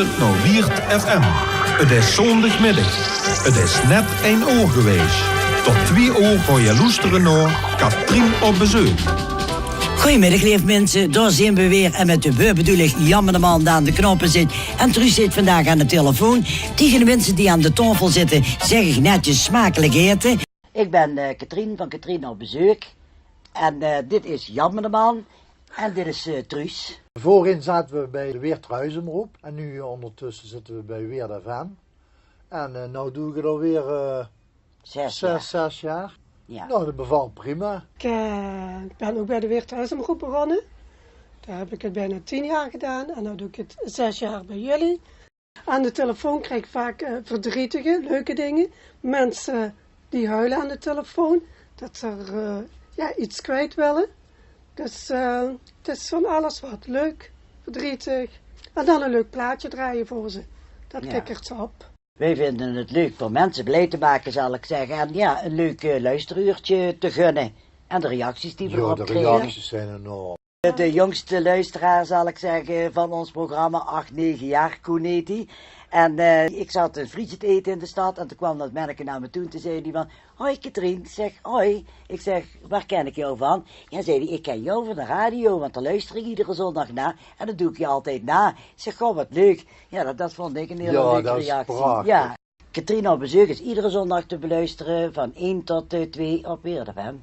luistert naar Wiert FM. Het is zondagmiddag. Het is net 1 uur geweest. Tot 2 uur voor je luisteren naar Katrien op bezoek. Goedemiddag, lieve mensen. Daar zijn we weer. En met de we bedoel ik Jan de man die aan de knoppen zit. En Truus zit vandaag aan de telefoon. Tegen de mensen die aan de tafel zitten, zeg ik netjes smakelijk eten. Ik ben Katrien van Katrien op bezoek. En dit is Jan de man. En dit is Truus. Voorin zaten we bij de Weertruizenroep. En nu ondertussen zitten we bij Weer de Van. En nou doe ik het alweer 6 jaar. Ja. Nou, dat bevalt prima. Ik ben ook bij de Weertruizenroep begonnen. Daar heb ik het bijna 10 jaar gedaan. En nu doe ik het 6 jaar bij jullie. Aan de telefoon krijg ik vaak verdrietige, leuke dingen. Mensen die huilen aan de telefoon. Dat ze iets kwijt willen. Dus het is van alles wat. Leuk, verdrietig. En dan een leuk plaatje draaien voor ze. Dat kikkert ze op. Wij vinden het leuk voor mensen blij te maken, zal ik zeggen. En ja, een leuk luisteruurtje te gunnen. En de reacties die we erop de kregen. reacties zijn enorm. De jongste luisteraar, zal ik zeggen, van ons programma, 8, 9 jaar, Koen heet die. En ik zat een frietje te eten in de stad en toen kwam dat manneke naar me toe en toen zei hij van, hoi Katrien, ik zeg, hoi. Ik zeg, waar ken ik jou van? Ja, zei hij, ik ken jou van de radio, want daar luister ik iedere zondag naar en dat doe ik je altijd na. Ik zeg, goh, wat leuk. Ja, dat vond ik een hele leuke reactie. Prachtig. Ja, Katrien op bezoek is iedere zondag te beluisteren van 1 tot 2 op Weer de FM.